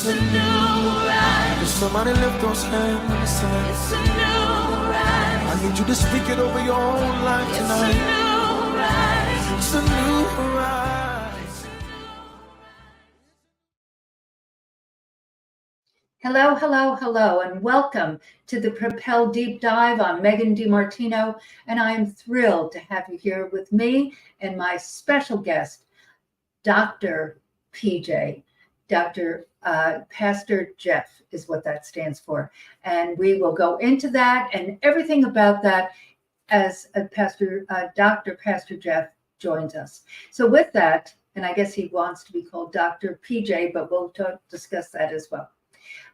It's a new rise. Can somebody lift those hands? It's a new rise. I need you to speak it over your own life tonight. It's a new rise. It's a new rise. Hello, hello, hello, and welcome to the Propel Deep Dive. I'm Megan DiMartino, and I am thrilled to have you here with me and my special guest, Dr. PJ. Dr. Pastor Jeff is what that stands for. And we will go into that and everything about that as Dr. Pastor Jeff joins us. So with that, and I guess he wants to be called Dr. PJ, but we'll discuss that as well.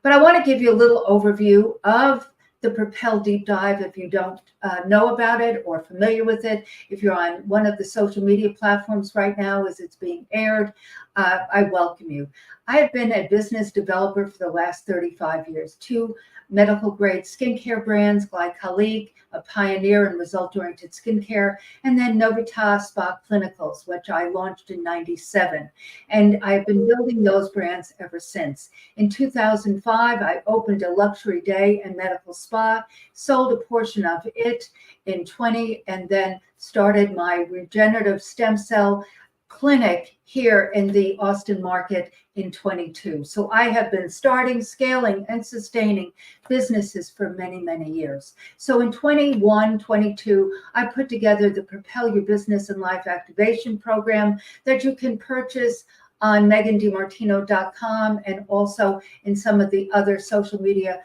But I want to give you a little overview of the Propel Deep Dive if you don't know about it or familiar with it. If you're on one of the social media platforms right now as it's being aired, I welcome you. I have been a business developer for the last 35 years, 2 medical grade skincare brands, Glycolique, a pioneer in result-oriented skincare, and then Novitas Spa Clinicals, which I launched in '97. And I've been building those brands ever since. In 2005, I opened a luxury day and medical spa, sold a portion of it in 20, and then started my regenerative stem cell clinic here in the Austin market in 22. So I have been starting, scaling, and sustaining businesses for many, many years. So in 21, 22, I put together the Propel Your Business and Life Activation Program that you can purchase on megandimartino.com and also in some of the other social media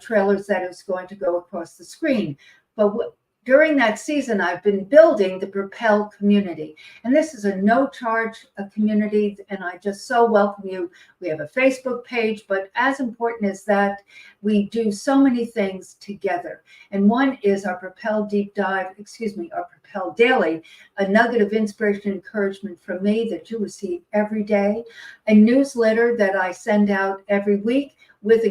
trailers that is going to go across the screen. But during that season, I've been building the Propel community. And this is a no-charge community, and I just so welcome you. We have a Facebook page, but as important as that, we do so many things together. And one is our Propel Deep Dive, our Propel Daily, a nugget of inspiration and encouragement from me that you receive every day, a newsletter that I send out every week with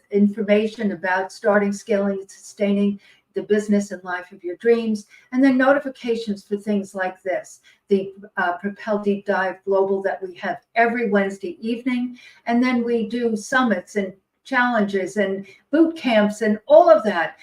information about starting, scaling, and sustaining the business and life of your dreams, and then notifications for things like this, the Propel Deep Dive Global that we have every Wednesday evening, and then we do summits and challenges and boot camps and all of that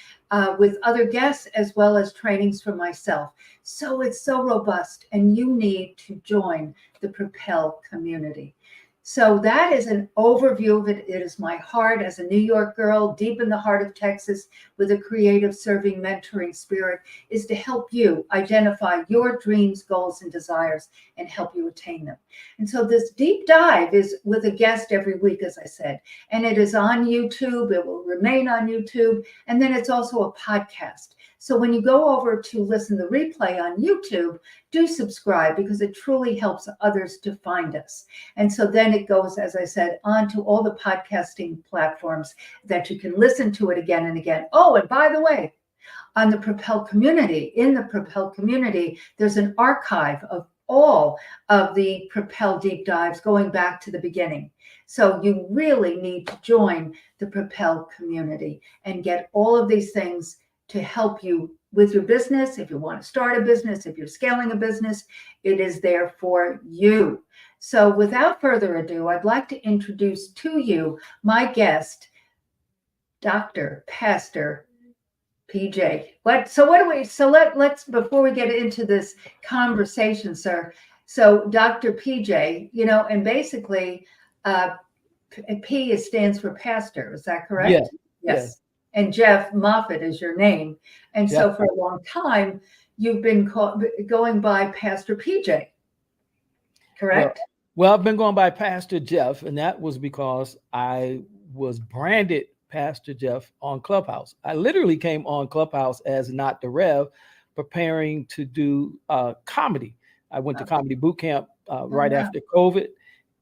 with other guests as well as trainings for myself. So it's so robust, and you need to join the Propel community. So that is an overview of it. It is my heart as a New York girl, deep in the heart of Texas, with a creative, serving, mentoring spirit, is to help you identify your dreams, goals, and desires and help you attain them. And so this deep dive is with a guest every week, as I said, and it is on YouTube. It will remain on YouTube. And then it's also a podcast. So when you go over to listen to the replay on YouTube, do subscribe because it truly helps others to find us. And so then it goes, as I said, onto all the podcasting platforms that you can listen to it again and again. Oh, and by the way, on the Propel community, in the Propel community, there's an archive of all of the Propel deep dives going back to the beginning. So you really need to join the Propel community and get all of these things to help you with your business. If you want to start a business, if you're scaling a business, it is there for you. So without further ado, I'd like to introduce to you my guest, Dr. Pastor PJ. Let's before we get into this conversation, sir. So Dr. PJ, and basically P stands for pastor. Is that correct? Yes. Yes. And Jeff Moffitt is your name. And so for a long time, you've been going by Pastor PJ, correct? Well, I've been going by Pastor Jeff, and that was because I was branded Pastor Jeff on Clubhouse. I literally came on Clubhouse as Not the Rev, preparing to do comedy. I went to comedy boot camp right after COVID,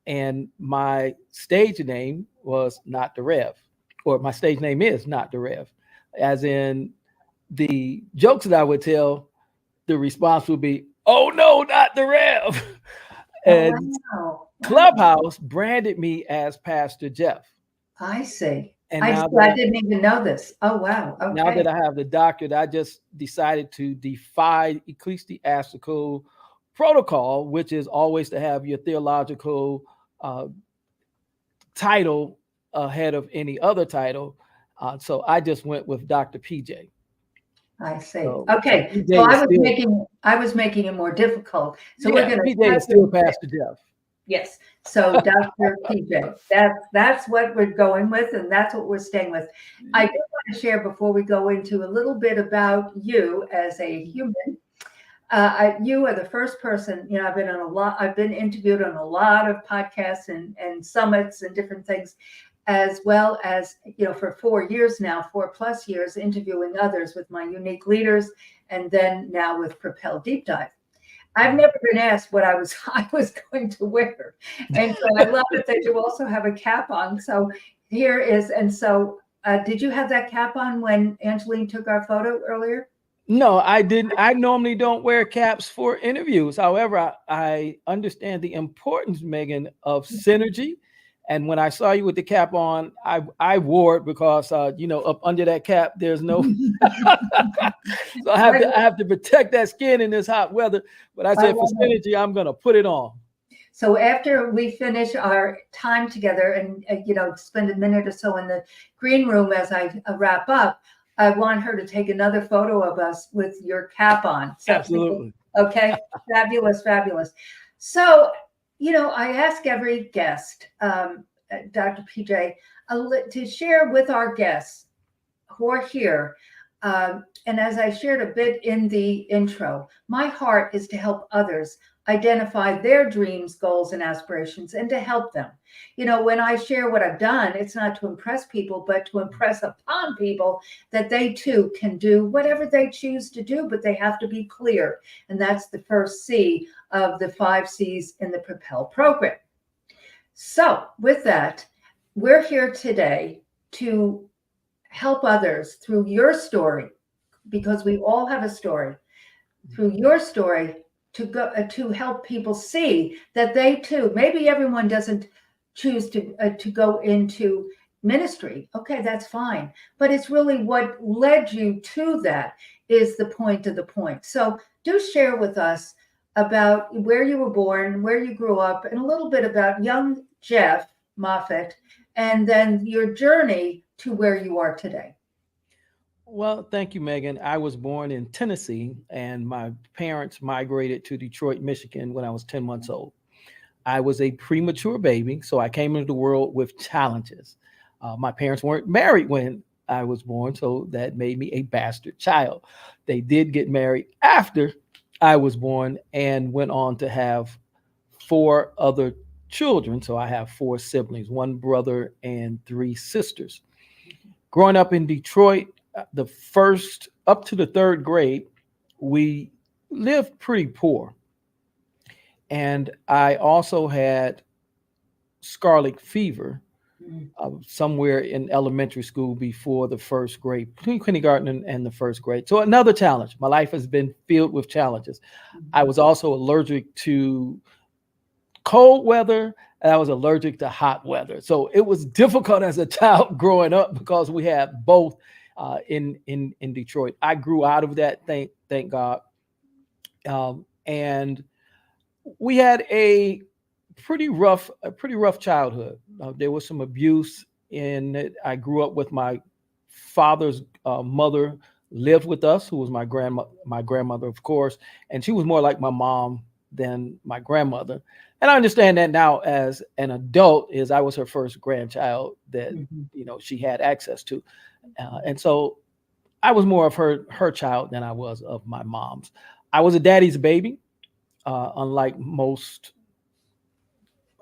and my stage name was Not the Rev. Or my stage name is Not the Rev, as in the jokes that I would tell, the response would be, "Oh no, not the Rev." And Clubhouse branded me as Pastor Jeff. I see. And I didn't even know this. Oh, wow. Okay. Now that I have the doctorate, I just decided to defy ecclesiastical protocol, which is always to have your theological title ahead of any other title. So I just went with Dr. PJ. I see. So Okay. PJ So is still, I was making it more difficult. So we're yeah, going PJ is still Pastor Jeff. Yes. So Dr. PJ, that's what we're going with, and that's what we're staying with. I do want to share before we go into a little bit about you as a human. You are the first person, you know, I've been interviewed on a lot of podcasts and summits and different things, as well as, you know, for 4 years now, 4+ years, interviewing others with my unique leaders, and then now with Propel Deep Dive. I've never been asked what I was going to wear. And so I love it that you also have a cap on. So here is, and so did you have that cap on when Angeline took our photo earlier? No, I didn't. I normally don't wear caps for interviews. However, I understand the importance, Megan, of synergy. And when I saw you with the cap on, I wore it because you know, up under that cap, there's no so I have to protect that skin in this hot weather. But I said, for synergy, I'm gonna put it on. So after we finish our time together and you know, spend a minute or so in the green room as I wrap up, I want her to take another photo of us with your cap on. So, Absolutely. Okay. Fabulous, fabulous. So, you know, I ask every guest, Dr. PJ, to share with our guests who are here. And as I shared a bit in the intro, my heart is to help others identify their dreams, goals, and aspirations, and to help them. You know, when I share what I've done, it's not to impress people, but to impress upon people that they too can do whatever they choose to do, but they have to be clear. And that's the first C of the 5 C's in the Propel program. So with that, we're here today to help others through your story, because we all have a story, through your story, to go to help people see that they too, maybe everyone doesn't choose to go into ministry. Okay, that's fine. But it's really what led you to that is the point of the point. So do share with us about where you were born, where you grew up, and a little bit about young Jeff Moffitt, and then your journey to where you are today. Well, thank you, Megan. I was born in Tennessee, and my parents migrated to Detroit, Michigan when I was 10 months old. I was a premature baby, so I came into the world with challenges. My parents weren't married when I was born, so that made me a bastard child. They did get married after I was born and went on to have 4 other children. So I have 4 siblings, 1 brother and 3 sisters. Growing up in Detroit, the first up to the 3rd grade, we lived pretty poor. And I also had scarlet fever somewhere in elementary school before the 1st grade, between kindergarten and the 1st grade. So another challenge. My life has been filled with challenges. I was also allergic to cold weather, and I was allergic to hot weather. So it was difficult as a child growing up because we had both in Detroit. I grew out of that, thank God. And we had a pretty rough childhood. There was some abuse in it. I grew up with my father's mother lived with us, who was my grandmother, of course, and she was more like my mom than my grandmother. And I understand that now as an adult, is I was her first grandchild that you know she had access to, and so I was more of her child than I was of my mom's. I was a daddy's baby, unlike most.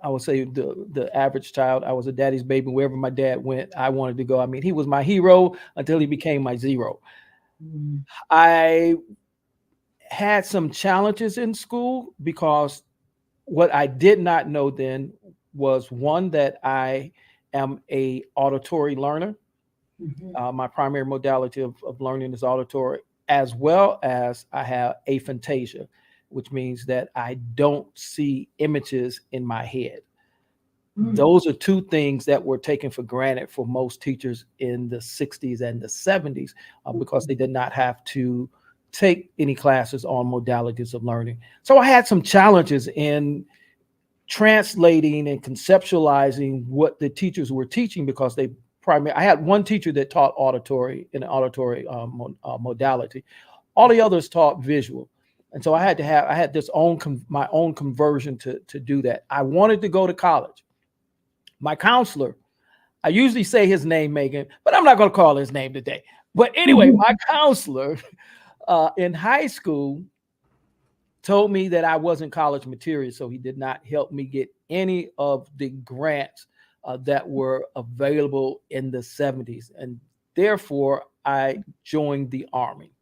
I would say the average child. I was a daddy's baby. Wherever my dad went, I wanted to go. I mean, he was my hero until he became my zero. I had some challenges in school because what I did not know then was, one, that I am a auditory learner. My primary modality of learning is auditory, as well as I have aphantasia, which means that I don't see images in my head. Those are 2 things that were taken for granted for most teachers in the 60s and the 70s because they did not have to take any classes on modalities of learning. So I had some challenges in translating and conceptualizing what the teachers were teaching, because I had one teacher that taught auditory in an auditory modality. All the others taught visual. And so I had my own conversion to do that. I wanted to go to college. My counselor, I usually say his name, Megan, but I'm not going to call his name today. But anyway, my counselor in high school told me that I wasn't college material, so he did not help me get any of the grants that were available in the 70s. And therefore, I joined the Army.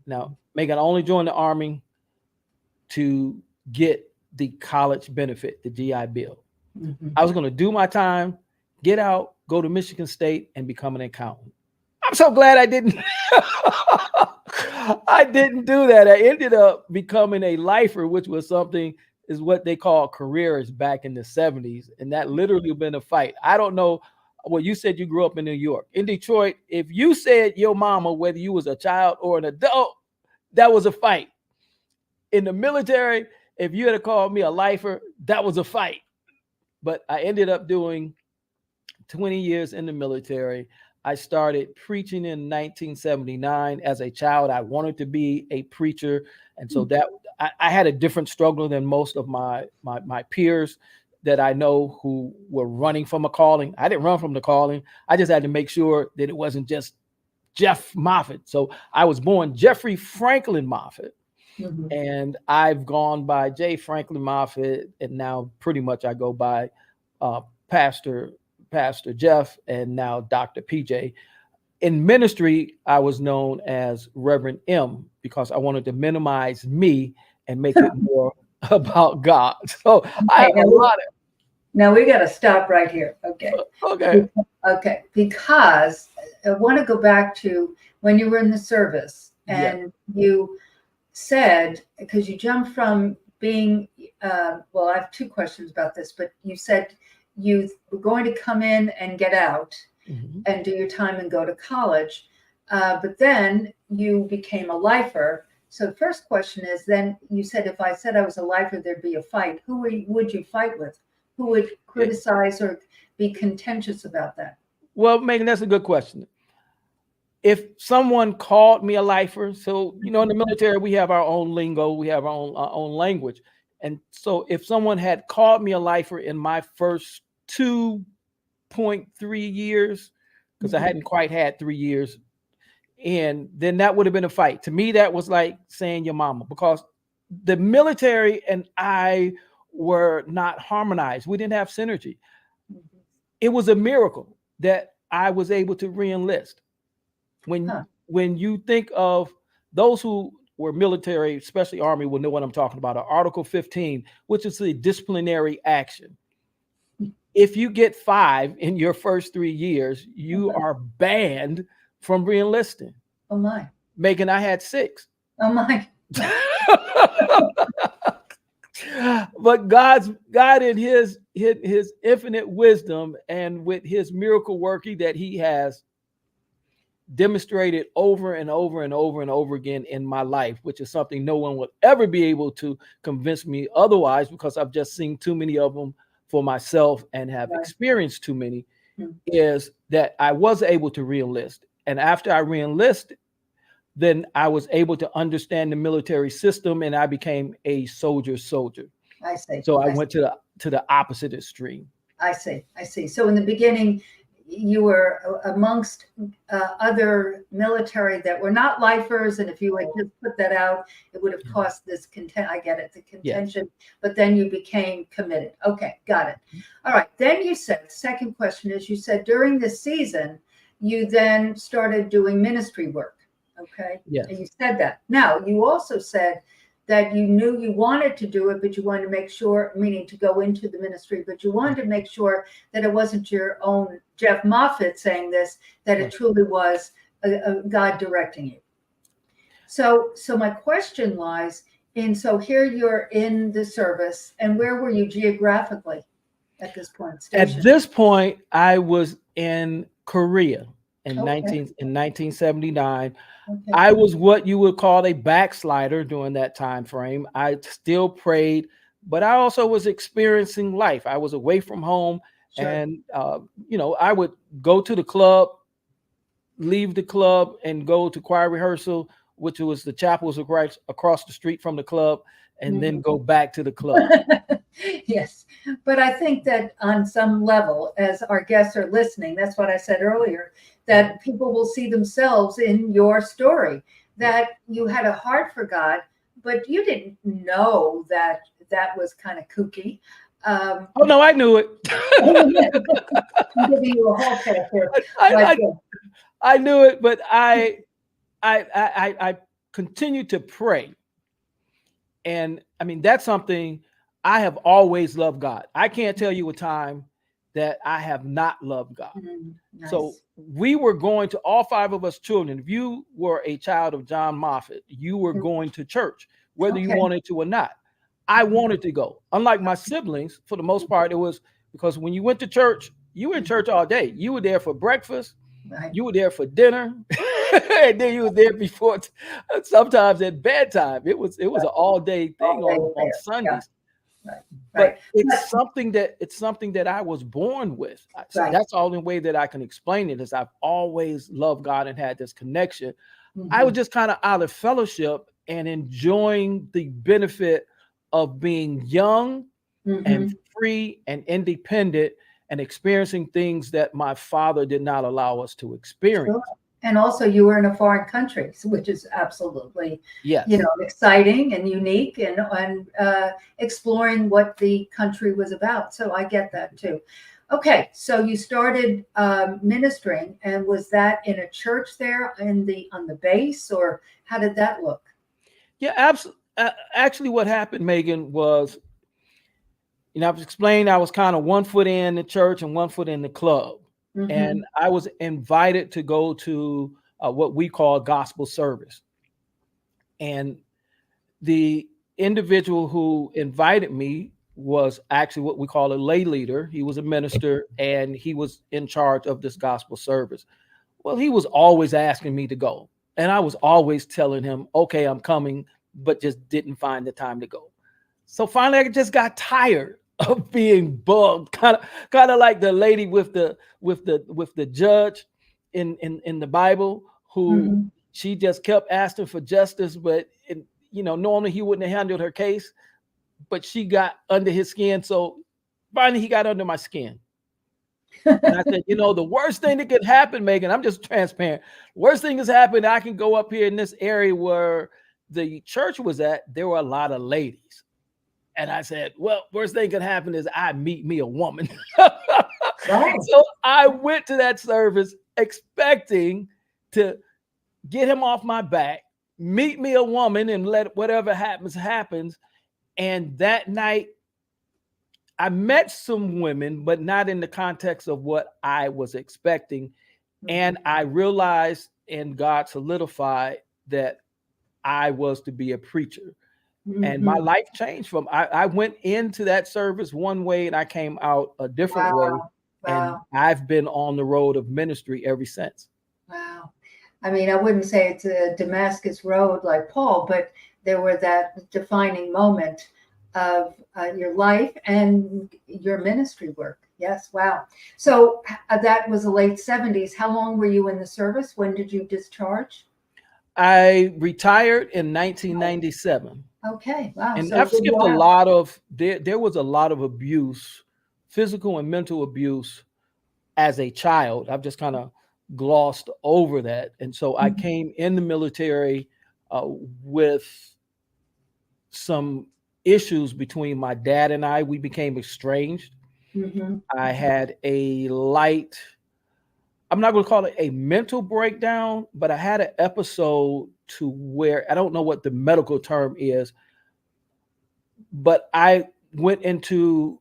Now, Megan, I only joined the Army to get the college benefit, the GI Bill. Mm-hmm. I was going to do my time, get out, go to Michigan State, and become an accountant. I'm so glad I didn't. I didn't do that. I ended up becoming a lifer, which was is what they call careers back in the 70s. And that literally been a fight. I don't know. Well, you said you grew up in New York. In Detroit, if you said your mama, whether you was a child or an adult, that was a fight. In the military, if you had called me a lifer, that was a fight. But I ended up doing 20 years in the military. I started preaching in 1979. As a child, I wanted to be a preacher. And so that I had a different struggle than most of my peers that I know who were running from a calling. I didn't run from the calling. I just had to make sure that it wasn't just Jeff Moffitt. So I was born Jeffrey Franklin Moffitt. Mm-hmm. And I've gone by J. Franklin Moffitt, and now pretty much I go by Pastor Jeff, and now Dr. PJ. In ministry, I was known as Reverend M because I wanted to minimize me and make it more about God. So I have a lot of. Now we got to stop right here. Okay. Okay. Okay. Because I want to go back to when you were in the service, and you said, because you jumped from being, well, I have two questions about this, but you said you were going to come in and get out and do your time and go to college. But then you became a lifer. So the first question is, then you said, if I said I was a lifer, there'd be a fight. Who would you fight with? Who would criticize or be contentious about that? Well, Megan, that's a good question. If someone called me a lifer, so, in the military, we have our own lingo, we have our own language. And so if someone had called me a lifer in my first 2.3 years, because I hadn't quite had 3 years, and then that would have been a fight. To me, that was like saying your mama, because the military and I were not harmonized. We didn't have synergy. It was a miracle that I was able to re-enlist. When you think of those who were military, especially Army, will know what I'm talking about. Article 15, which is the disciplinary action. If you get 5 in your first 3 years, you are banned from re-enlisting. Oh my. Megan, I had 6. Oh my. But God in his infinite wisdom and with his miracle working that he has demonstrated over and over and over and over again in my life, which is something no one will ever be able to convince me otherwise, because I've just seen too many of them for myself and have experienced too many, is that I was able to re-enlist. And after I re-enlisted, then I was able to understand the military system, and I became a soldier. I see. So I went to the opposite extreme. I see. So in the beginning, you were amongst other military that were not lifers, and if you had just put that out, it would have caused this I get it, the contention. But then you became committed. Okay, got it. All right. Then you said, second question is, you said during this season, you then started doing ministry work. Okay. Yes. And you said that. Now you also said that you knew you wanted to do it, but you wanted to make sure, meaning to go into the ministry, but you wanted to make sure that it wasn't your own Jeff Moffitt saying this, that it truly was a God directing you. So my question lies in, so here you're in the service, and where were you geographically at this point? Stationed? At this point, I was in Korea in 1979. Okay. I was what you would call a backslider during that time frame. I still prayed but I also was experiencing life. I was away from home, Sure. and I would go to the club, leave the club, and go to choir rehearsal, which was the chapels right across the street from the club, and then go back to the club. Yes. But I think that on some level, as our guests are listening, that's what I said earlier, that people will see themselves in your story, that you had a heart for God, but you didn't know that that was kind of kooky. Oh no, I knew it. I'm giving you a whole pass here. I, But, I knew it, but I continued to pray. And I mean, that's something I have always loved God. I can't tell you a time that I have not loved God. nice. So we were going to, all five of us children. If you were a child of John Moffat, you were going to church, whether you Okay. wanted to or not. I wanted to go. Unlike my siblings, for the most part, it was because when you went to church, you were in church all day. You were there for breakfast, Right. you were there for dinner, and then you were there before, sometimes at bedtime. It was an all day thing All day on there. Sundays. Right. But Right. it's something that I was born with. So Right. that's the only way that I can explain it, is I've always loved God and had this connection. I was just kind of out of fellowship and enjoying the benefit of being young and free and independent and experiencing things that my father did not allow us to experience. Sure. And also you were in a foreign country, which is absolutely, Yes. exciting and unique, and exploring what the country was about. So I get that too. Okay, so you started ministering, and was that in a church there on the base, or how did that look? Yeah, absolutely. Actually, what happened, Megan, was, I've explained I was kind of 1 foot in the church and 1 foot in the club. And I was invited to go to what we call gospel service. And the individual who invited me was actually what we call a lay leader. He was a minister, and he was in charge of this gospel service. Well, he was always asking me to go. And I was always telling him, okay, I'm coming, but just didn't find the time to go. So finally, I just got tired of being bugged, kind of like the lady with the judge in the Bible, who she just kept asking for justice, but normally he wouldn't have handled her case, but she got under his skin. So finally, he got under my skin. And I said, the worst thing that could happen, Megan, I'm just transparent. Worst thing has happened. I can go up here in this area where the church was at. There were a lot of ladies. And I said, well, worst thing could happen is I meet me a woman. Right. So I went to that service expecting to get him off my back, meet me a woman, and let whatever happens. And that night, I met some women, but not in the context of what I was expecting. And I realized, and God solidified, that I was to be a preacher. And my life changed from, I went into that service one way and I came out a different way. And I've been on the road of ministry ever since. Wow. I mean, I wouldn't say it's a Damascus road like Paul, but there were that defining moment of your life and your ministry work. Yes. Wow. So that was the late 70s. How long were you in the service? When did you discharge? I retired in 1997. Okay. Wow. And So I've skipped a lot of, there was a lot of abuse, physical and mental abuse as a child. I've just kind of glossed over that. And so I came in the military with some issues between my dad and I. We became estranged. I had a light, I'm not going to call it a mental breakdown, but I had an episode to where, I don't know what the medical term is, but I went into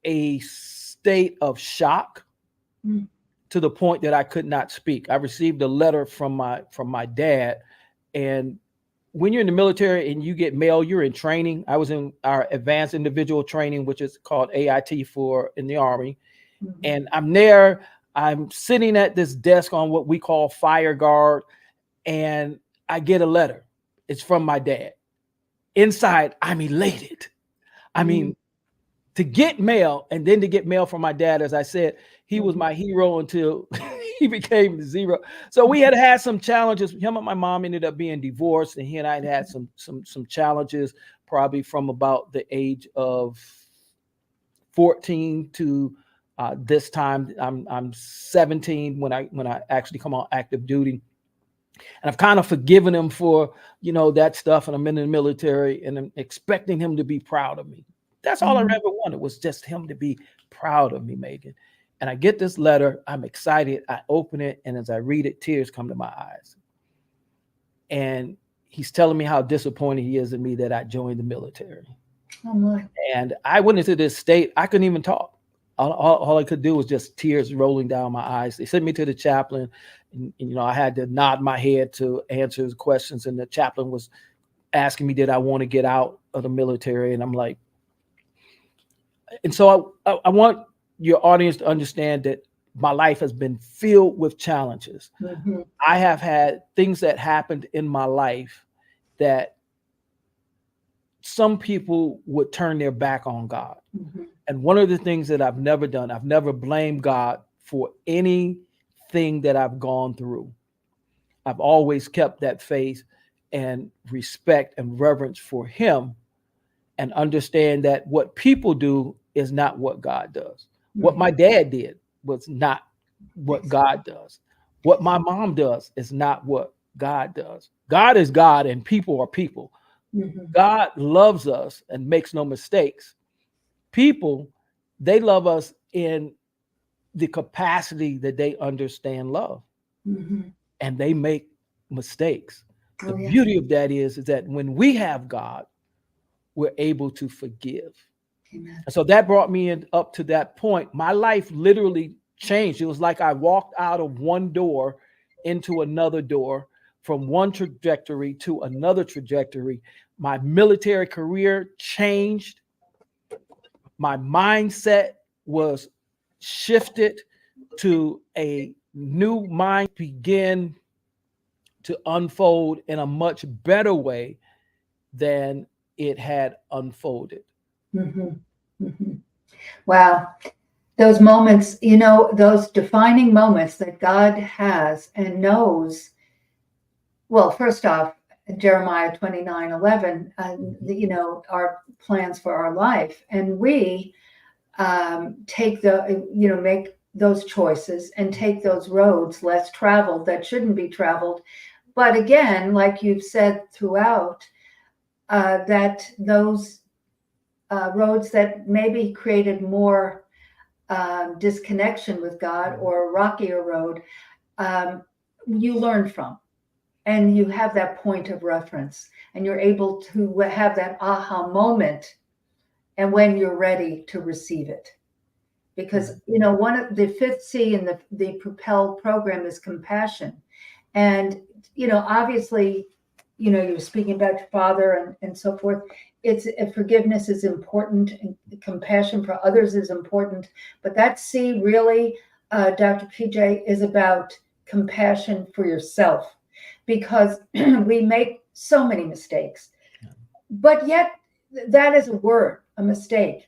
a state of shock to the point that I could not speak. I received a letter from my dad, and when you're in the military and you get mail, you're in training. I was in our advanced individual training, which is called AIT in the Army. And I'm there, I'm sitting at this desk on what we call fire guard, and I get a letter. It's from my dad. Inside, I'm elated. I mean, to get mail and then to get mail from my dad, as I said, he was my hero until he became zero. So we had some challenges. Him and my mom ended up being divorced, and he and I had some challenges, probably from about the age of 14 to this time. I'm 17 when I actually come on active duty. And I've kind of forgiven him for, that stuff. And I'm in the military and I'm expecting him to be proud of me. That's all I ever wanted, was just him to be proud of me, Megan. And I get this letter. I'm excited. I open it. And as I read it, tears come to my eyes. And he's telling me how disappointed he is in me that I joined the military. Oh my. And I went into this state. I couldn't even talk. All I could do was just tears rolling down my eyes. They sent me to the chaplain. And, I had to nod my head to answer his questions. And the chaplain was asking me, did I want to get out of the military? And I'm like, and so I want your audience to understand that my life has been filled with challenges. I have had things that happened in my life that some people would turn their back on God. And one of the things that I've never done, I've never blamed God for anything that I've gone through. I've always kept that faith and respect and reverence for him, and understand that what people do is not what God does. What my dad did was not what God does. What my mom does is not what God does. God is God and people are people. God loves us and makes no mistakes. People, they love us in the capacity that they understand love. And they make mistakes. The beauty of that is that when we have God, we're able to forgive. Amen. And so that brought me up to that point. My life literally changed. It was like I walked out of one door into another door, from one trajectory to another trajectory. My military career changed. My mindset was shifted to a new mind, began to unfold in a much better way than it had unfolded. Wow. Those moments, those defining moments that God has and knows. Well, first off, Jeremiah 29:11, our plans for our life. And we make those choices and take those roads less traveled that shouldn't be traveled. But again, like you've said throughout, that those roads that maybe created more disconnection with God, or a rockier road, you learn from. And you have that point of reference, and you're able to have that aha moment, and when you're ready to receive it. Because, one of the 5th C in the Propel program is compassion. And, obviously, you're speaking about your father and so forth. Forgiveness is important, and compassion for others is important. But that C really, Dr. PJ, is about compassion for yourself, because we make so many mistakes. But yet, that is a word, a mistake.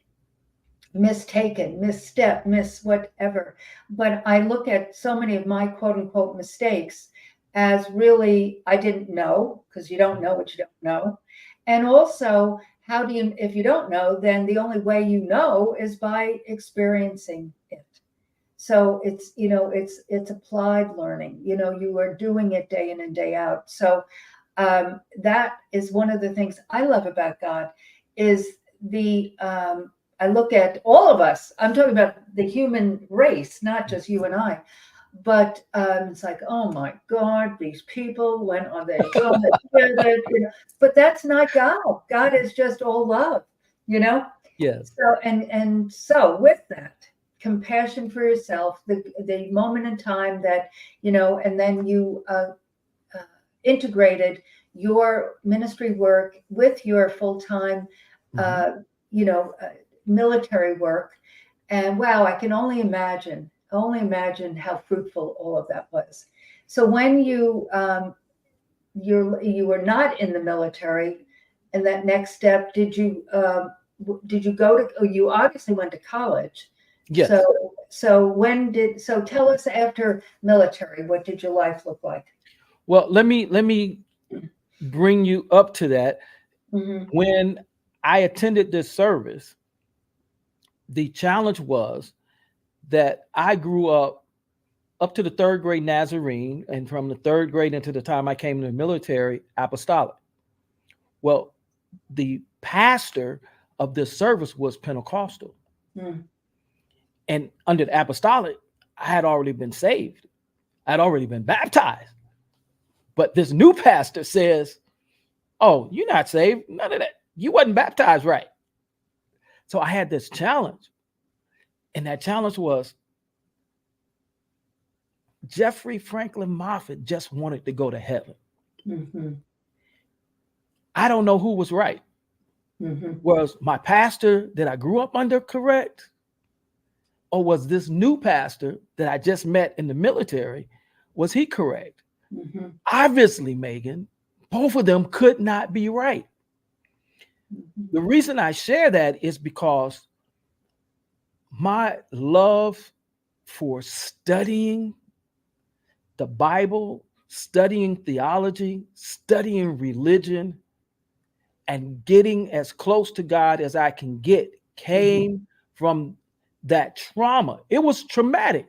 Mistaken, misstep, miss whatever. But I look at so many of my quote unquote mistakes as really, I didn't know, because you don't know what you don't know. And also, if you don't know, then the only way you know is by experiencing it. So it's applied learning. You are doing it day in and day out. So that is one of the things I love about God, is I look at all of us. I'm talking about the human race, not just you and I. But it's like, oh my God, these people, when are they going together? But that's not God. God is just all love, Yes. So and so with that, compassion for yourself, the moment in time that, and then you integrated your ministry work with your full-time, military work. And wow, I can only imagine how fruitful all of that was. So when you were not in the military, and that next step, did you did you go to? Oh, you obviously went to college. Yes. So tell us after military, what did your life look like? Well, let me bring you up to that. Mm-hmm. When I attended this service, the challenge was that I grew up to the third grade Nazarene, and from the third grade into the time I came to the military, apostolic. Well, the pastor of this service was Pentecostal. Mm. And under the apostolic, I had already been saved. I'd already been baptized. But this new pastor says, oh, you're not saved. None of that. You wasn't baptized right. So I had this challenge. And that challenge was Jeffrey Franklin Moffat just wanted to go to heaven. Mm-hmm. I don't know who was right. Mm-hmm. Was my pastor that I grew up under correct? Or was this new pastor that I just met in the military, was he correct? Mm-hmm. Obviously, Megan, both of them could not be right. Mm-hmm. The reason I share that is because my love for studying the Bible, studying theology, studying religion, and getting as close to God as I can get came from that trauma. It was traumatic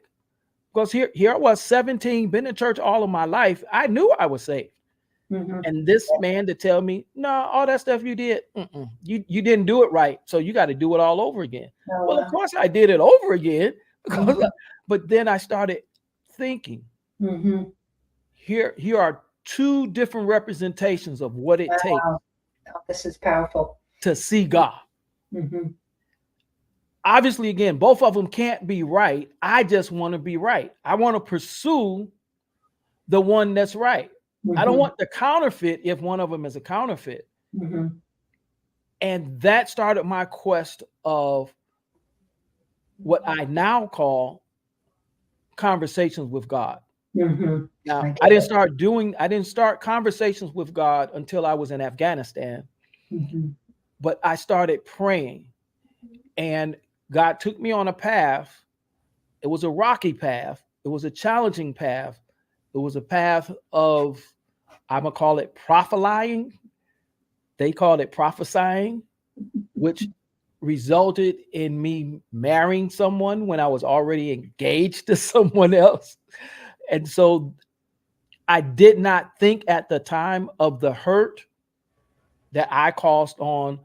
because here I was 17, been in church all of my life. I knew I was saved. Mm-hmm. And this man to tell me, no, all that stuff you did, you didn't do it right. So you got to do it all over again. Oh, Well, wow. of course I did it over again, because but then I started thinking, Mm-hmm. here are two different representations of what it takes Wow. Oh, this is powerful. to see God. Mm-hmm. Obviously, again, both of them can't be right. I just want to be right. I want to pursue the one that's right. Mm-hmm. I don't want the counterfeit if one of them is a counterfeit. Mm-hmm. And that started my quest of what I now call conversations with God. Mm-hmm. Now, I didn't start conversations with God until I was in Afghanistan, Mm-hmm. but I started praying, and God took me on a path. It was a rocky path. It was a challenging path. It was a path of, I'm going to call it prophesying. They called it prophesying, which resulted in me marrying someone when I was already engaged to someone else. And so I did not think at the time of the hurt that I caused on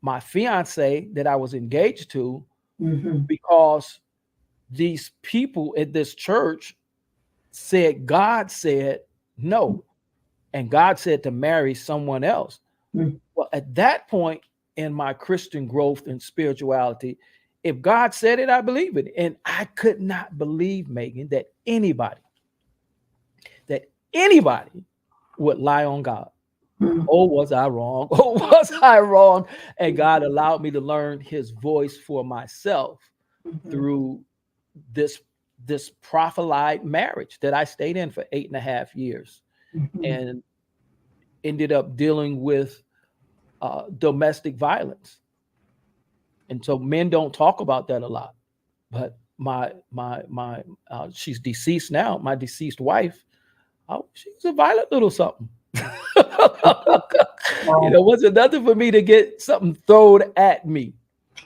my fiance that I was engaged to, Mm-hmm. because these people at this church said God said no, and God said to marry someone else. Mm-hmm. Well, at that point in my Christian growth and spirituality, if God said it, I believe it. And I could not believe, Megan, that anybody would lie on God. Mm-hmm. Oh, was I wrong? Oh, was I wrong? And God allowed me to learn his voice for myself Mm-hmm. through this prophet marriage that I stayed in for 8.5 years, Mm-hmm. and ended up dealing with domestic violence. And so men don't talk about that a lot. But my she's deceased now. My deceased wife, she's a violent little something. You know, wasn't nothing for me to get something thrown at me.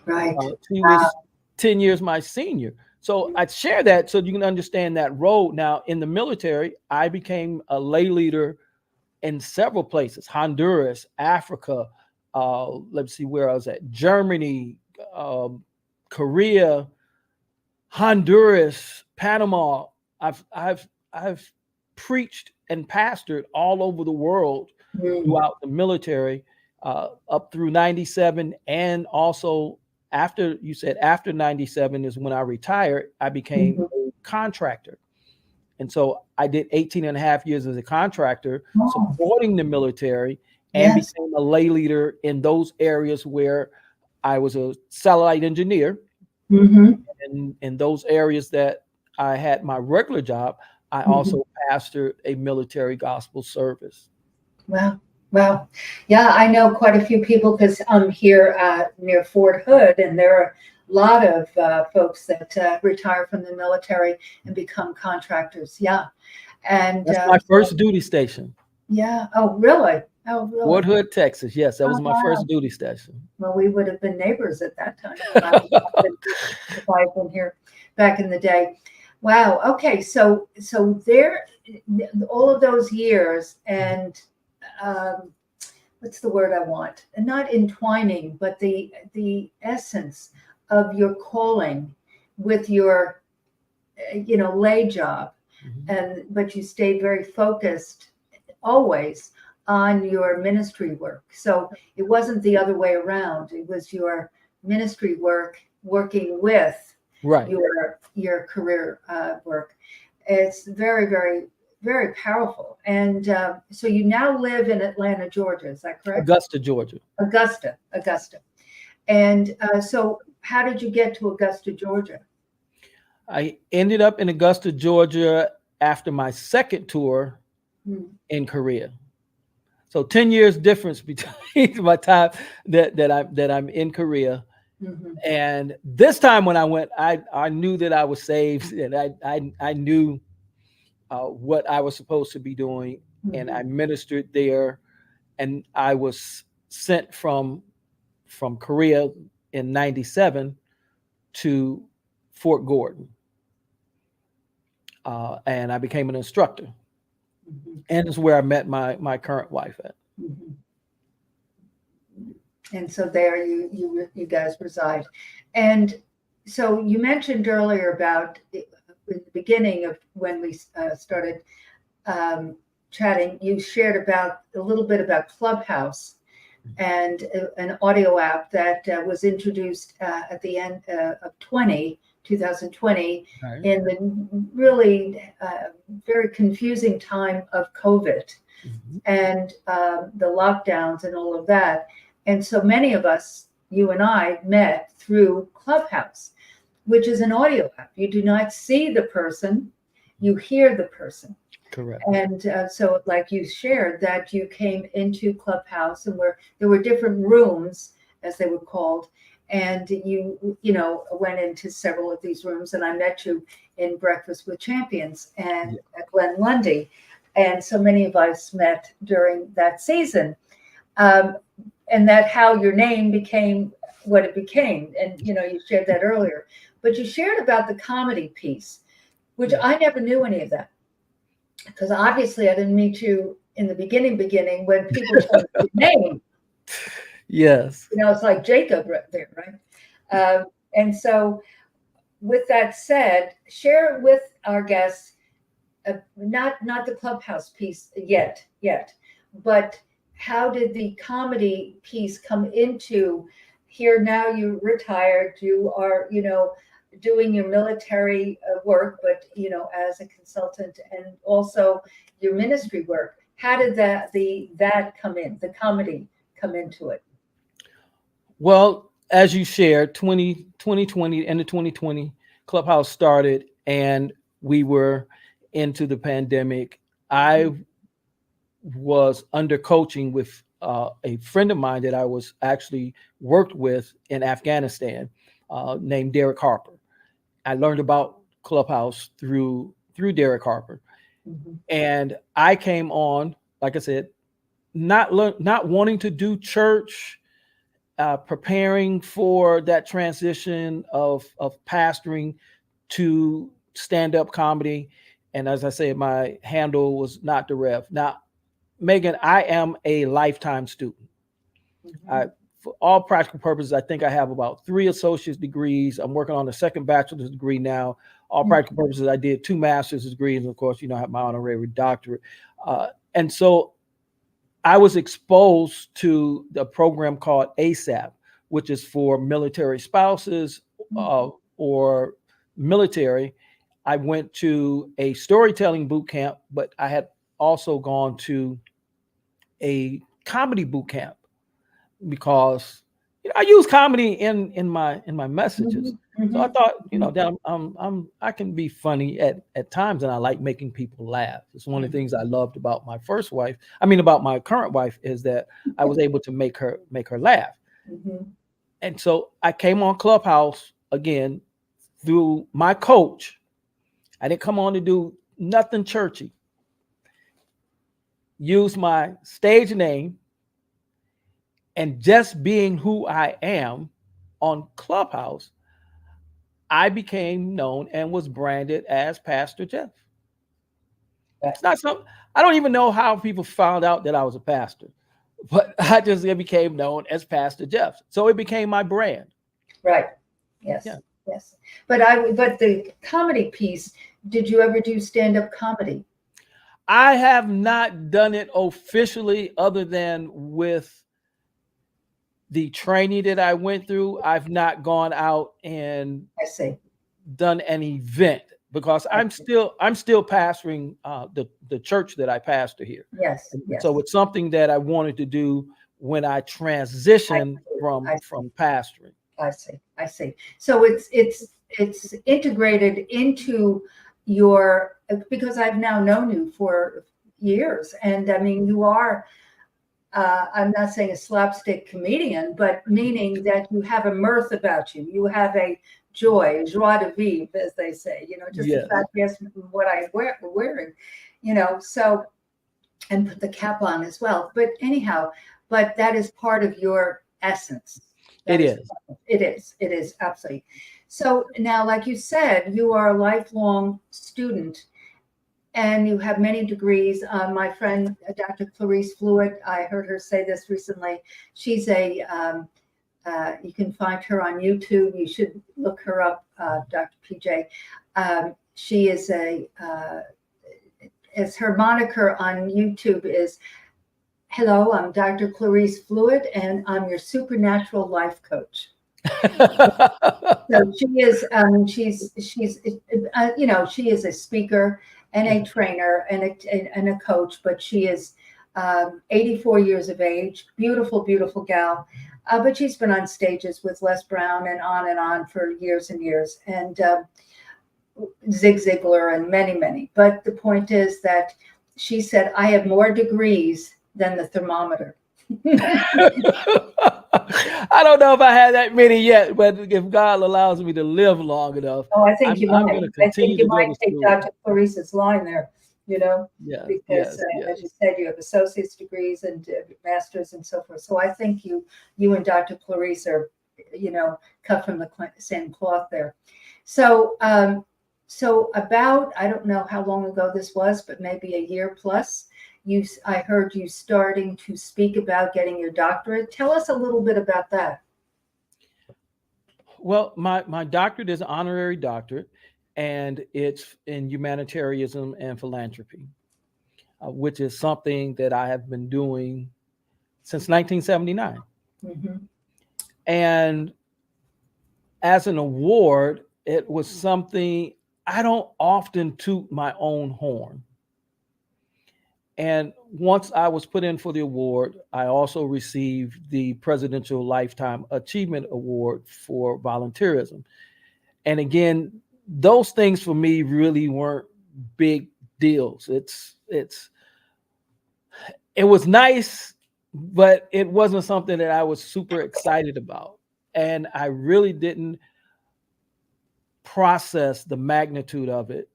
Right. She was 10 years my senior. So I share that so you can understand that road. Now, in the military, I became a lay leader in several places: Honduras, Africa, let's see where I was at, Germany, Korea, Honduras, Panama. I've preached and pastored all over the world throughout the military, up through 97, and also after 97 is when I retired. I became a contractor. And so I did 18.5 years as a contractor, supporting the military, and became a lay leader in those areas where I was a satellite engineer. And in those areas that I had my regular job, I also pastored a military gospel service. Wow. Well, yeah, I know quite a few people because I'm here near Fort Hood, and there are a lot of folks that retire from the military and become contractors. Yeah, and That's my first duty station. yeah. Oh, really? Oh, really? Fort Hood, Texas. Yes, that Oh, was my wow. first duty station. Well, we would have been neighbors at that time if I'd been here back in the day. Wow. Okay. So there, all of those years, and um, what's the word I want? And not entwining, but the essence of your calling with your lay job, Mhm. and but you stayed very focused always on your ministry work. So it wasn't the other way around. It was your ministry work working with Right. your career work. It's very, very, very powerful. And so you now live in Atlanta, Georgia. Is that correct? Augusta, Georgia. Augusta. And so how did you get to Augusta, Georgia? I ended up in Augusta, Georgia after my second tour Hmm. in Korea. So 10 years difference between my time that I'm in Korea. Hmm. And this time when I went, I knew that I was saved, and I knew what I was supposed to be doing, and I Hmm. ministered there, and I was sent from Korea in '97 to Fort Gordon, and I became an instructor, Hmm. and it's where I met my current wife at. Hmm. And so there you guys reside. And so you mentioned earlier about in the beginning of when we started um, chatting, you shared about a little bit about Clubhouse and an audio app that was introduced at the end of 2020 Right. in the really very confusing time of COVID Mhm. and the lockdowns and all of that. And so many of us, you and I, met through Clubhouse, which is an audio app. You do not see the person, you hear the person. Correct. And so, like you shared, that you came into Clubhouse, and where there were different rooms, as they were called, and you went into several of these rooms, and I met you in Breakfast with Champions and Yeah. at Glen Lundy, and so many of us met during that season, um, and that how your name became what it became, and you shared that earlier, but you shared about the comedy piece, which Yeah. I never knew any of that because obviously I didn't meet you in the beginning when people told me your name. Yes. It's like Jacob right there, right? And so, with that said, share with our guests, not the Clubhouse piece yet, but how did the comedy piece come into here? Now you retired, you are doing your military work, but as a consultant, and also your ministry work. How did that come in? The comedy come into it? Well, as you shared, 2020, end of 2020, Clubhouse started, and we were into the pandemic. I was under coaching with a friend of mine that I was actually worked with in Afghanistan, named Derek Harper. I learned about Clubhouse through Derek Harper, Mhm. and I came on, like I said, not wanting to do church, preparing for that transition of pastoring to stand up comedy. And as I said, my handle was not the Rev. Now, Megan, I am a lifetime student. I, Mhm. for all practical purposes, I think I have about 3 associate's degrees. I'm working on a second bachelor's degree now. All Mhm. practical purposes, I did 2 master's degrees, and of course, I have my honorary doctorate. And so I was exposed to the program called ASAP, which is for military spouses or military. I went to a storytelling boot camp, but I had also gone to a comedy boot camp because I use comedy in my messages. Mhm. So I Mhm. thought, that I can be funny at times, and I like making people laugh. It's one of the Mhm. things I loved about my first wife. I mean, about my current wife, is that I was able to make her laugh. Mhm. And so I came on Clubhouse again through my coach. I didn't come on to do nothing churchy. Use my stage name, and just being who I am on Clubhouse, I became known and was branded as Pastor Jeff. Right. It's not something, I don't even know how people found out that I was a pastor, but I just became known as Pastor Jeff. So it became my brand. Right. Yeah. Yes. Yes. But the comedy piece, did you ever do stand-up comedy? I have not done it officially other than with the training that I went through. I've not gone out and I see. done an event because I I'm see. still pastoring the church that I pastor here. Yes. And Yes. so it's something that I wanted to do when I I transitioned see. from I see. from pastoring. I see. I see. So it's integrated into your, because I've now known you for years, and I mean you are. I'm not saying a slapstick comedian, but meaning that you have a mirth about you. You have a joy, joie de vivre, as they say. Just the Yes, fact, yes, what I wearing. So, and put the cap on as well. But anyhow, but that is part of your essence. it That is, is. it is absolutely. So now, like you said, you are a lifelong student and you have many degrees. My friend, Dr. Clarice Fluid, I heard her say this recently. She's you can find her on YouTube. You should look her up, Dr. PJ. She is as her moniker on YouTube is, "Hello, I'm Dr. Clarice Fluid, and I'm your supernatural life coach." So she is, she is a speaker and a trainer and a coach, but she is 84 years of age, beautiful, beautiful gal. But she's been on stages with Les Brown and on for years and years, and Zig Ziglar and many, many. But the point is that she said, "I have more degrees than the thermometer." I don't know if I had that many yet, but if God allows me to live long enough, Oh, I think I'm you I'm might. going to I think continue you to go might to take school. Dr. Clarice's line there, Yes, because yes, as you yes. said, you have associate's degrees and masters and so forth. So I think you and Dr. Clarice are, cut from the same cloth there. So, so about, I don't know how long ago this was, but maybe a year plus, I heard you starting to speak about getting your doctorate. Tell us a little bit about that. Well, my doctorate is an honorary doctorate, and it's in humanitarianism and philanthropy, which is something that I have been doing since 1979. Hmm. And as an award, it was something I don't often toot my own horn. And once I was put in for the award, I also received the Presidential Lifetime Achievement Award for volunteerism. And again, those things for me really weren't big deals. It was nice, but it wasn't something that I was super excited about. And I really didn't process the magnitude of it,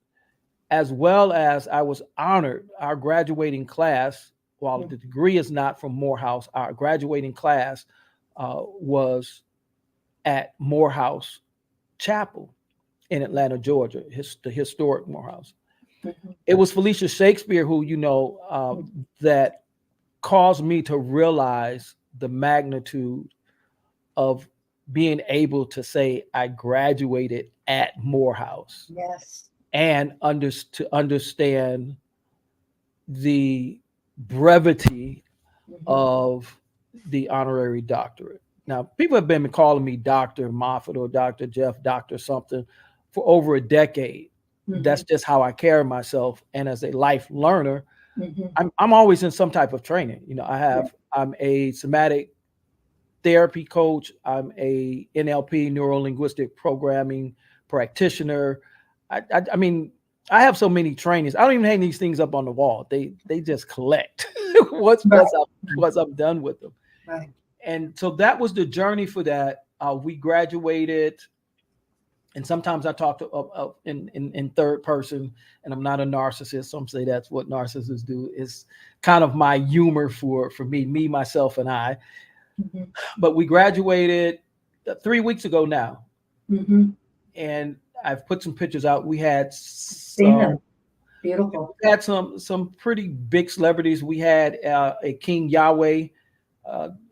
as well as I was honored. Our graduating class, while the degree is not from Morehouse, our graduating class was at Morehouse Chapel in Atlanta, Georgia, the historic Morehouse. Hmm. It was Felicia Shakespeare who, that caused me to realize the magnitude of being able to say I graduated at Morehouse, Yes. and to understand the brevity Hmm. of the honorary doctorate. Now, people have been calling me Dr. Moffat or Dr. Jeff, Dr. something for over a decade. Hmm. That's just how I carry myself. And as a life learner, Hmm. I'm always in some type of training. Yeah. I'm a somatic therapy coach. I'm a NLP, neuro linguistic programming practitioner. I mean, I have so many trainings. I don't even hang these things up on the wall. They just collect once Right. once I'm done with them. Right. And so that was the journey for that. We graduated, and sometimes I talk to in third person, and I'm not a narcissist. Some say that's what narcissists do. It's kind of my humor for me, myself, and I. Mhm. But we graduated 3 weeks ago now, Mhm. and I've put some pictures out. We had Seen them. Beautiful. some pretty big celebrities. We had a King Yahweh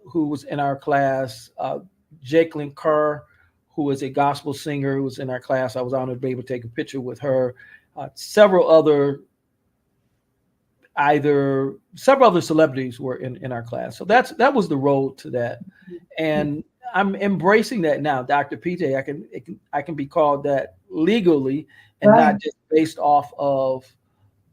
who was in our class, Jacqueline Kerr, who is a gospel singer, who was in our class. I was honored to be able to take a picture with her. Several other celebrities were in our class. So that was the road to that. And I'm embracing that now, Dr. PJ. I can be called that legally and Right. not just based off of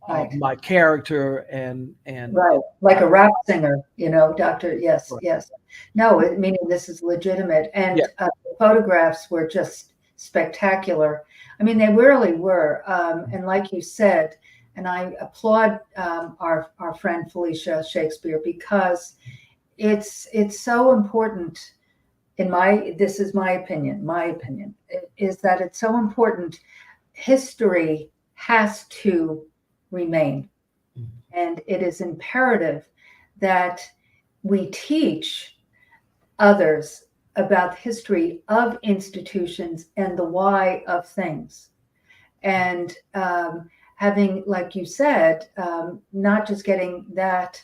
Right. my character and Right. Like a rap singer, doctor. Yes, Right. yes. No, meaning this is legitimate. And Yeah. the photographs were just spectacular. I mean, they really were. And like you said, and I applaud our friend Felicia Shakespeare, because it's so important this is my opinion, is that it's so important. History has to remain. And it is imperative that we teach others about the history of institutions and the why of things. And having, like you said, not just getting that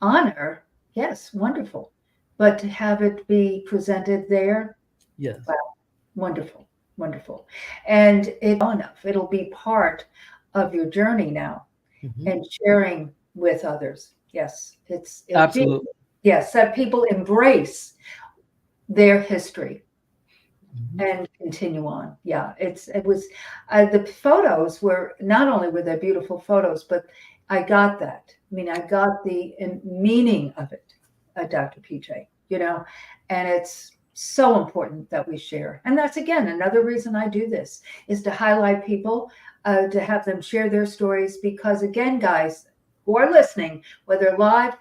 honor, yes, wonderful, but to have it be presented there, Yes. wow, wonderful, wonderful. And it'll be part of your journey now. Mhm. And sharing with others. Yes, Absolutely. Yes, that people embrace their history Mhm. and continue on. Yeah, it was the photos were not only were they beautiful photos, but I got that. I mean, I got the meaning of it, Dr. PJ. And it's so important that we share. And that's again another reason I do this, is to highlight people, to have them share their stories. Because again, guys who are listening, whether live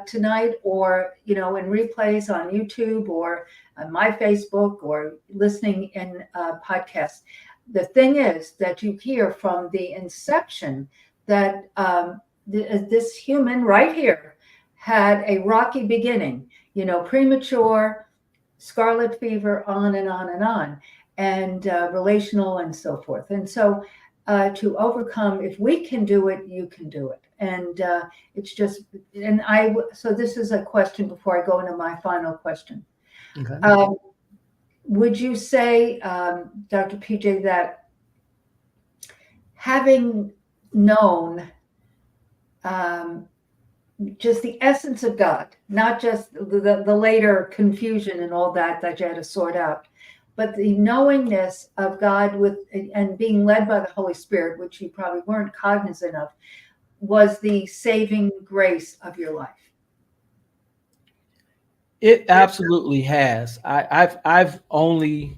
tonight or in replays on YouTube or on my Facebook or listening in podcasts, the thing is that you hear from the inception that this human right here had a rocky beginning, premature, scarlet fever, on and on and on, and relational and so forth. And so to overcome, if we can do it, you can do it. And it's just, so this is a question before I go into my final question. Okay. Would you say, Dr. PJ, that having known just the essence of God, not just the later confusion and all that you had to sort out, but the knowingness of God and being led by the Holy Spirit, which you probably weren't cognizant of, was the saving grace of your life? It absolutely has. I've only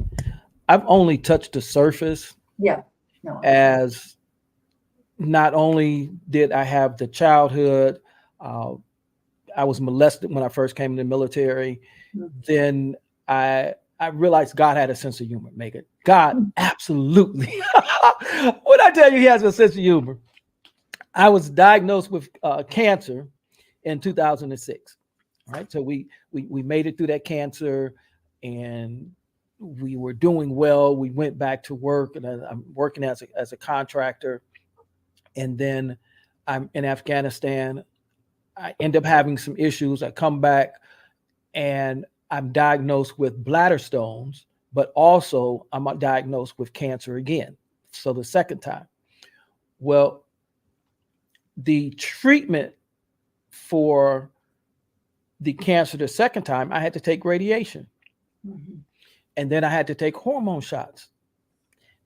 touched the surface. Yeah. No. As not only did I have the childhood, I was molested when I first came in the military. Mm-hmm. Then I realized God had a sense of humor. Megan, God absolutely. When I tell you He has a sense of humor, I was diagnosed with cancer in 2006. Right, so we made it through that cancer, and we were doing well. We went back to work, and I'm working as a contractor. And then I'm in Afghanistan. I end up having some issues. I come back, and I'm diagnosed with bladder stones, but also I'm diagnosed with cancer again. So the second time. Well, the treatment for the cancer the second time, I had to take radiation. Mm-hmm. And then I had to take hormone shots.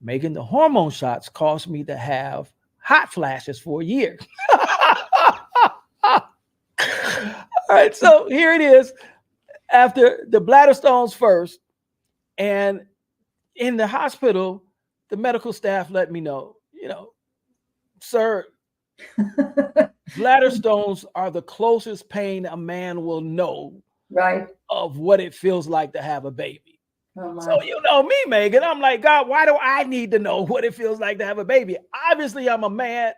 Megan, the hormone shots caused me to have hot flashes for a year. All right, so here it is. after the bladder stones first, and in the hospital, the medical staff let me know, sir, bladder stones are the closest pain a man will know Right. of what it feels like to have a baby. Oh my. So you know me, Megan. I'm like, God, why do I need to know what it feels like to have a baby? Obviously, I'm a man.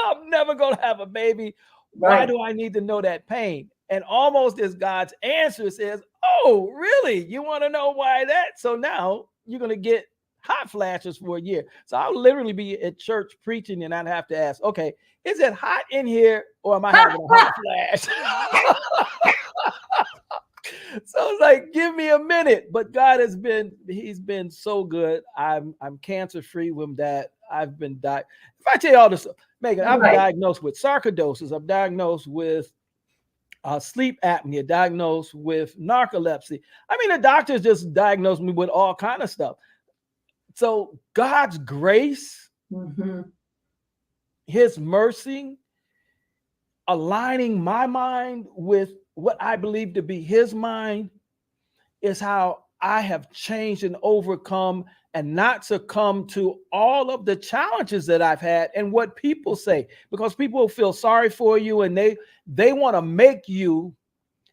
I'm never gonna have a baby. Why Right. do I need to know that pain? And almost as God's answer says, oh, really? You want to know why that? So now you're gonna get hot flashes for a year. So I'll literally be at church preaching and I'd have to ask, okay, is it hot in here or am I having a hot flash? So it's like, give me a minute. But God he's been so good. I'm cancer free from that. I've been if I tell you all this, Megan, I'm diagnosed with sarcoidosis. I'm diagnosed with sleep apnea, diagnosed with narcolepsy. I mean, the doctors just diagnosed me with all kind of stuff. So God's grace, his mercy, aligning my mind with what I believe to be his mind is how I have changed and overcome and not succumb to all of the challenges that I've had and what people say, because people feel sorry for you and they want to make you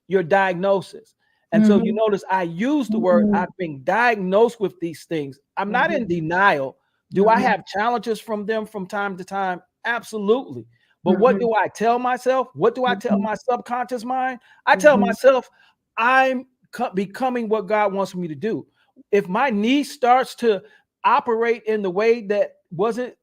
your diagnosis. And so you notice I use the word, I've been diagnosed with these things. I'm not in denial. Do I have challenges from them from time to time? Absolutely. But what do I tell myself? What do I tell my subconscious mind? I tell myself I'm becoming what God wants me to do. If my knee starts to operate in the way that wasn't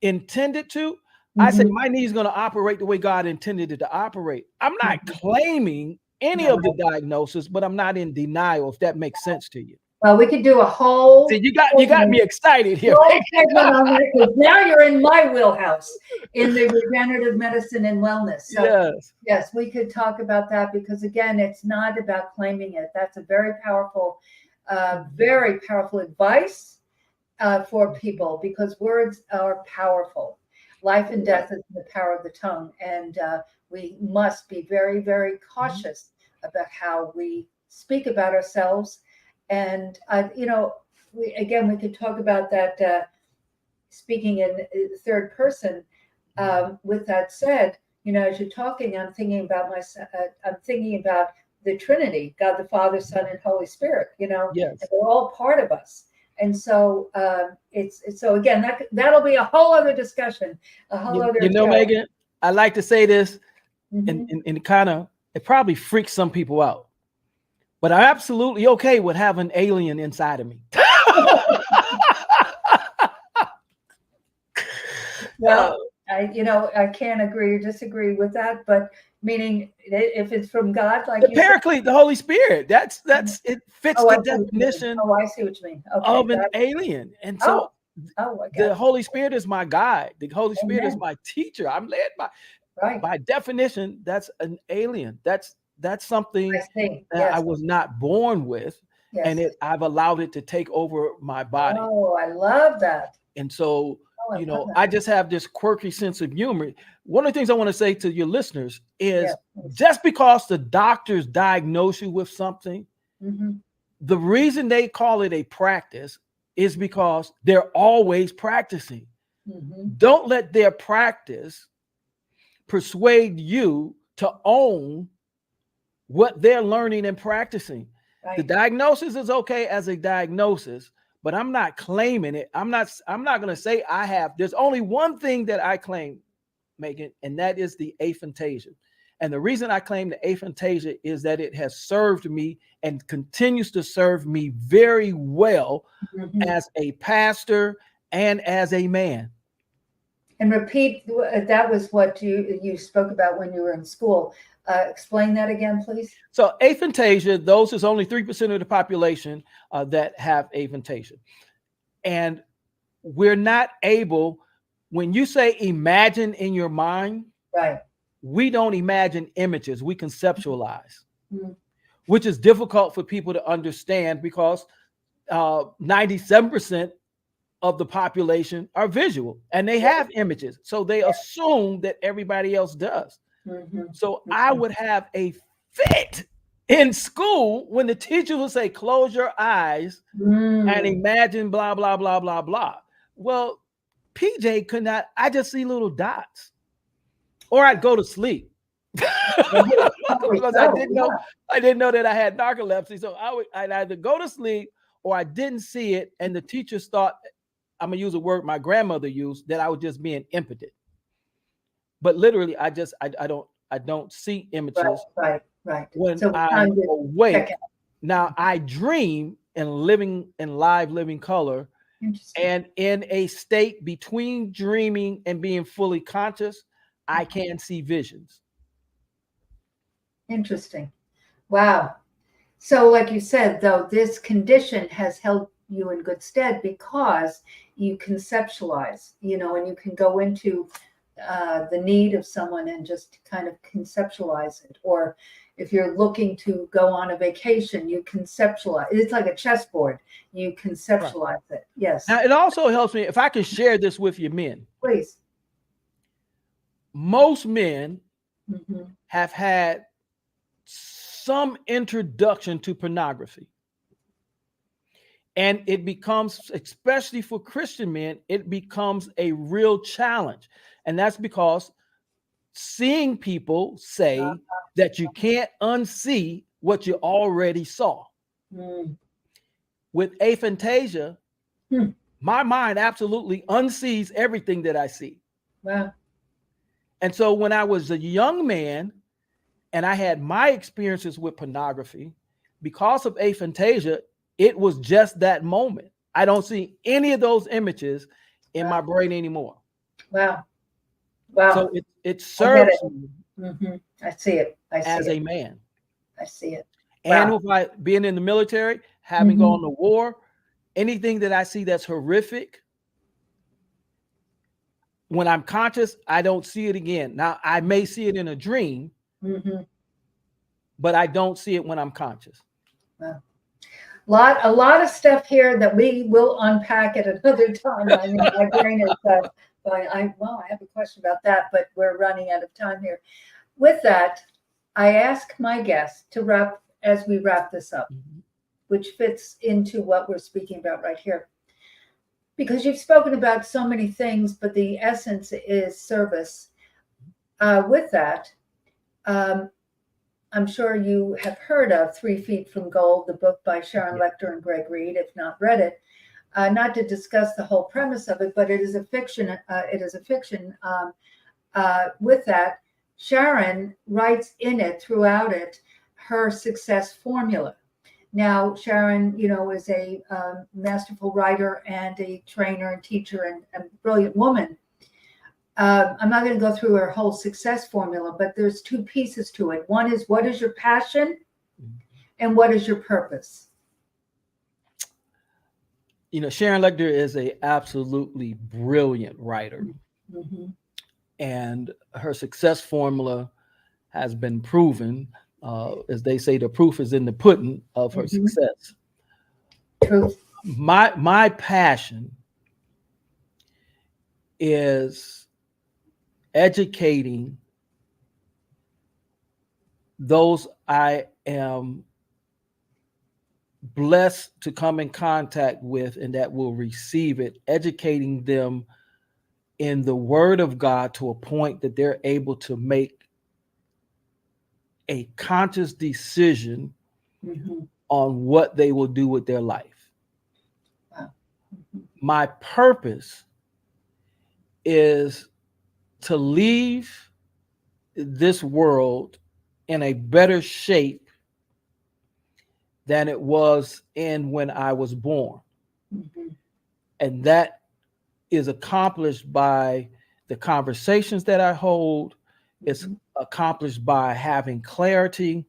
intended to, I say my knee is going to operate the way God intended it to operate. I'm not claiming any of the diagnosis, but I'm not in denial, if that makes sense to you. Well, we could do a whole. See, you got me excited here. Now you're in my wheelhouse in the regenerative medicine and wellness. So yes, we could talk about that, because again, it's not about claiming it. That's a very powerful advice for people, because words are powerful. Life and death is the power of the tongue, and we must be very, very cautious about how we speak about ourselves. And we could talk about that. Speaking in third person. With that said, as you're talking, I'm thinking about the Trinity: God the Father, Son, and Holy Spirit. And they're all part of us. And so so again, that'll be a whole other discussion, a whole other. Megan, I like to say this, and it probably freaks some people out. But I'm absolutely okay with having an alien inside of me. Well, I can't agree or disagree with that, but meaning if it's from God, like the Paraclete, the Holy Spirit, that's it fits the definition. Oh, I see what you mean. Okay, of an alien. And so the Holy Spirit is my guide. The Holy Spirit is my teacher. I'm led by definition. That's an alien. That's something that I was not born with, and I've allowed it to take over my body. Oh, I love that. And so, I just have this quirky sense of humor. One of the things I want to say to your listeners is just because the doctors diagnose you with something, the reason they call it a practice is because they're always practicing. Don't let their practice persuade you to own what they're learning and practicing. The diagnosis is okay as a diagnosis, but I'm not claiming it. I'm not going to say I have. There's only one thing that I claim, Megan, and that is the aphantasia. And the reason I claim the aphantasia is that it has served me and continues to serve me very well as a pastor and as a man. And repeat, that was what you spoke about when you were in school. Explain that again, please. So aphantasia, those is only 3% of the population that have aphantasia. And we're not able, when you say imagine in your mind, we don't imagine images, we conceptualize, which is difficult for people to understand because 97% of the population are visual and they have images. So they assume that everybody else does. So I would have a fit in school, when the teacher would say, close your eyes and Mm. imagine blah, blah, blah, blah, blah. Well, PJ could not, I just see little dots. Or I'd go to sleep. Probably Because so, I didn't know that I had narcolepsy. So I'd either go to sleep or I didn't see it. And the teachers thought, I'm gonna use a word my grandmother used, that I was just being impotent. But literally, I don't see images Right. when So I'm awake. check it. Now I dream in live living color, Interesting. and in a state between dreaming and being fully conscious, I can see visions. Interesting. Wow. So, like you said, though, this condition has held you in good stead because you conceptualize, and you can go into the need of someone and just kind of conceptualize it. Or if you're looking to go on a vacation, you conceptualize. It's like a chessboard. You conceptualize it. Yes. Now, it also helps me, if I can share this with you men. Please. Most men Mm-hmm. have had some introduction to pornography. And it becomes, especially for Christian men, it becomes a real challenge. And that's because seeing people say that you can't unsee what you already saw. Mm. With aphantasia, Hmm. my mind absolutely unsees everything that I see. Wow. And so when I was a young man and I had my experiences with pornography, because of aphantasia, it was just that moment. I don't see any of those images in my brain anymore. Wow. So it serves me Mm-hmm. I see it. as a man. I see it. And Wow. if I being in the military, having Mhm. gone to war, anything that I see that's horrific, when I'm conscious, I don't see it again. Now, I may see it in a dream, Mm-hmm. but I don't see it when I'm conscious. Wow. A lot of stuff here that we will unpack at another time. I mean, my brain is going. I have a question about that, but we're running out of time here. With that, I ask my guests to wrap as we wrap this up, which fits into what we're speaking about right here. Because you've spoken about so many things, but the essence is service. With that, I'm sure you have heard of 3 Feet from Gold, the book by Sharon Lecter and Greg Reed, if not read it. Not to discuss the whole premise of it, but it is a fiction. With that, Sharon writes in it, throughout it, her success formula. Now, Sharon, is a masterful writer and a trainer and teacher and a brilliant woman. I'm not going to go through her whole success formula, but there's 2 pieces to it. One is, what is your passion, and what is your purpose? Sharon Lecter is a absolutely brilliant writer. Mm-hmm. And her success formula has been proven. As they say, the proof is in the pudding of her success. Truth. My passion is educating those I am blessed to come in contact with and that will receive it, educating them in the Word of God to a point that they're able to make a conscious decision on what they will do with their life. Wow. My purpose is to leave this world in a better shape than it was in when I was born. And that is accomplished by the conversations that I hold. It's accomplished by having clarity.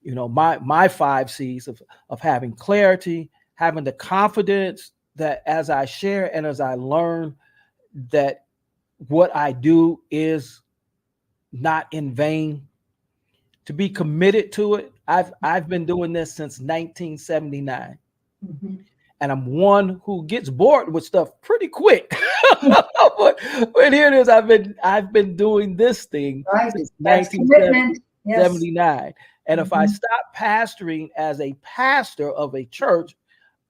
My 5 C's of having clarity, having the confidence that as I share and as I learn, that what I do is not in vain, to be committed to it. I've been doing this since 1979. And I'm one who gets bored with stuff pretty quick. but here it is. I've been doing this thing since 1979. And if I stop pastoring as a pastor of a church,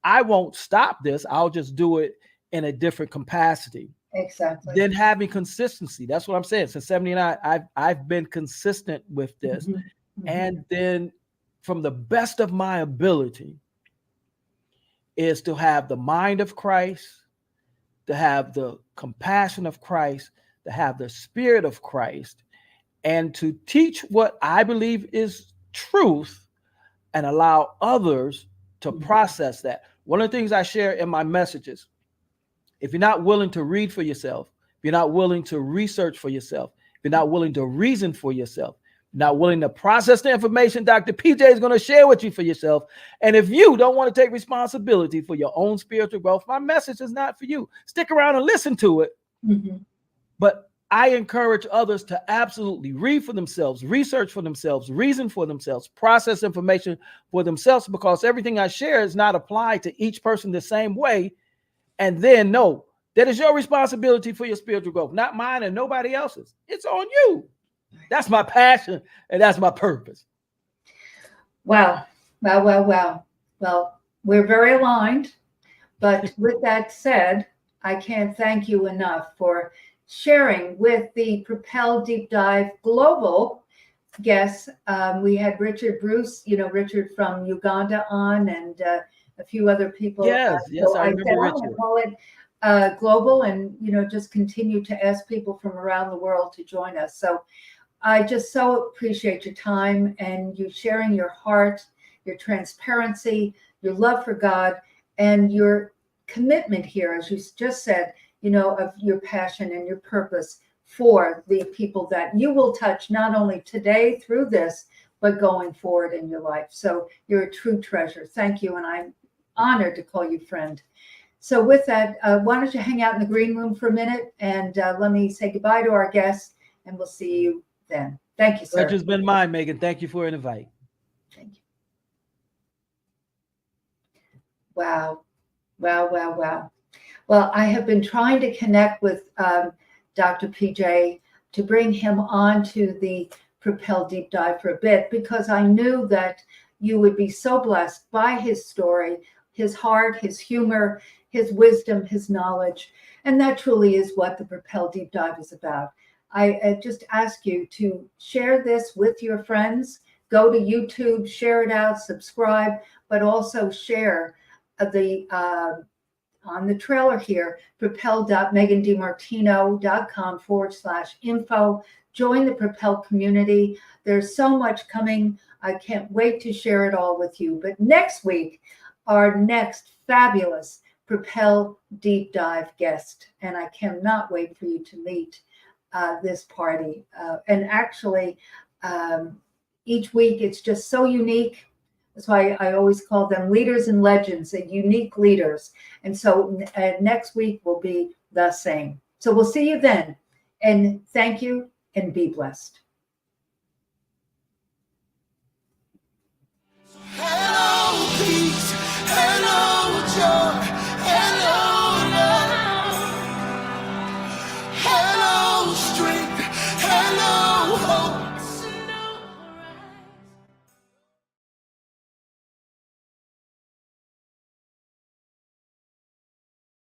I won't stop this. I'll just do it in a different capacity. Exactly. Then having consistency. That's what I'm saying. Since 79, I've been consistent with this. And then from the best of my ability is to have the mind of Christ, to have the compassion of Christ, to have the spirit of Christ, and to teach what I believe is truth and allow others to process that. One of the things I share in my messages, if you're not willing to read for yourself, if you're not willing to research for yourself, if you're not willing to reason for yourself, not willing to process the information Dr. PJ is going to share with you for yourself, and if you don't want to take responsibility for your own spiritual growth, my message is not for you. Stick around and listen to it. But I encourage others to absolutely read for themselves, research for themselves, reason for themselves, process information for themselves, because everything I share is not applied to each person the same way. And then know that is your responsibility for your spiritual growth, not mine and nobody else's. It's on you. That's my passion and that's my purpose. Wow. Well, we're very aligned. But with that said, I can't thank you enough for sharing with the Propel Deep Dive Global guests. We had Richard Bruce, Richard from Uganda on, and a few other people. Yes, so I remember Richard. I'm going to call it global, and just continue to ask people from around the world to join us. So I just so appreciate your time and you sharing your heart, your transparency, your love for God, and your commitment here, as you just said, of your passion and your purpose for the people that you will touch, not only today through this, but going forward in your life. So you're a true treasure. Thank you. And I'm honored to call you friend. So with that, why don't you hang out in the green room for a minute and let me say goodbye to our guests, and we'll see you then. Thank you, sir. Pleasure's been mine, Megan. Thank you for an invite. Thank you. Wow. Well, I have been trying to connect with Dr. PJ to bring him on to the Propel Deep Dive for a bit, because I knew that you would be so blessed by his story, his heart, his humor, his wisdom, his knowledge. And that truly is what the Propel Deep Dive is about. I just ask you to share this with your friends. Go to YouTube, share it out, subscribe, but also share on the trailer here, propel.megandimartino.com/info. Join the Propel community. There's so much coming. I can't wait to share it all with you. But next week, our next fabulous Propel Deep Dive guest, and I cannot wait for you to meet this party. And actually, each week it's just so unique. That's why I always call them leaders and legends, and unique leaders. And so next week will be the same. So we'll see you then. And thank you and be blessed.